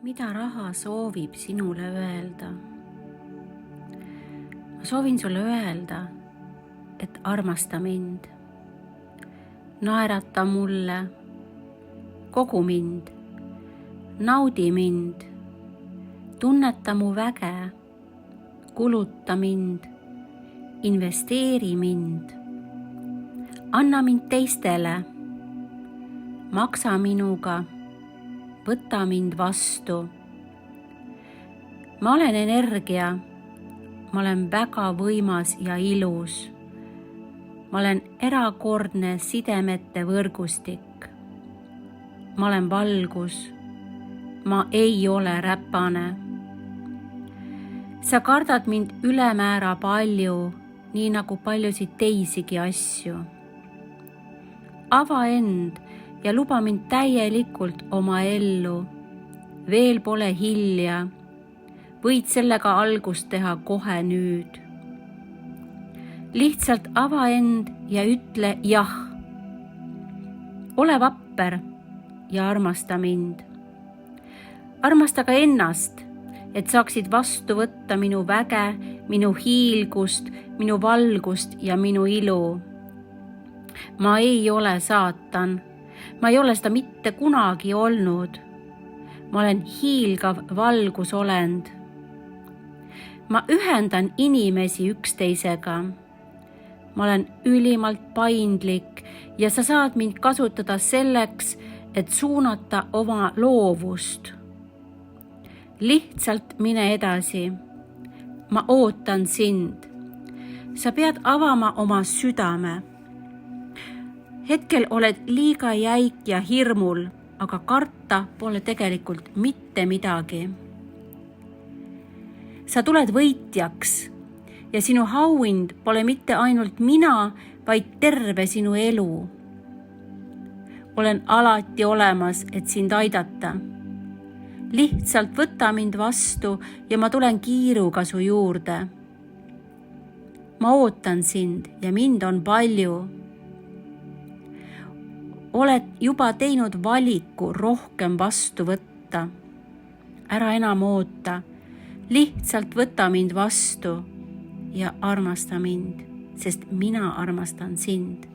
Mida raha soovib sinule öelda? Ma soovin sulle öelda, et armasta mind. Naerata mulle, kogu mind, naudi mind, tunneta mu väge, kuluta mind, investeeri mind, anna mind teistele, maksa minuga, võta mind vastu. Ma olen energia, ma olen väga võimas ja ilus. Ma olen erakordne sidemete võrgustik. Ma olen valgus, ma ei ole räpane. Sa kardad mind ülemäära palju, nii nagu paljusid teisigi asju. Ava end ja luba mind täielikult oma ellu. Veel pole hilja. Võid sellega algust teha kohe nüüd. Lihtsalt ava end ja ütle jah. Ole vapper ja armasta mind. Armasta ka ennast, et saaksid vastu võtta minu väge, minu hiilgust, minu valgust ja minu ilu. Ma ei ole saatan. Ma ei ole seda mitte kunagi olnud. Ma olen hiilgav valgusolend. Ma ühendan inimesi üksteisega. Ma olen ülimalt paindlik ja sa saad mind kasutada selleks, et suunata oma loovust. Lihtsalt mine edasi. Ma ootan sind. Sa pead avama oma südame. Hetkel oled liiga jäik ja hirmul, aga karta pole tegelikult mitte midagi. Sa tuled võitjaks ja sinu auhind pole mitte ainult mina, vaid terve sinu elu. Olen alati olemas, et sind aidata. Lihtsalt võta mind vastu ja ma tulen kiiruga su juurde. Ma ootan sind ja mind on palju. Oled juba teinud valiku rohkem vastu võtta. Ära enam oota. Lihtsalt võta mind vastu ja armasta mind, sest mina armastan sind.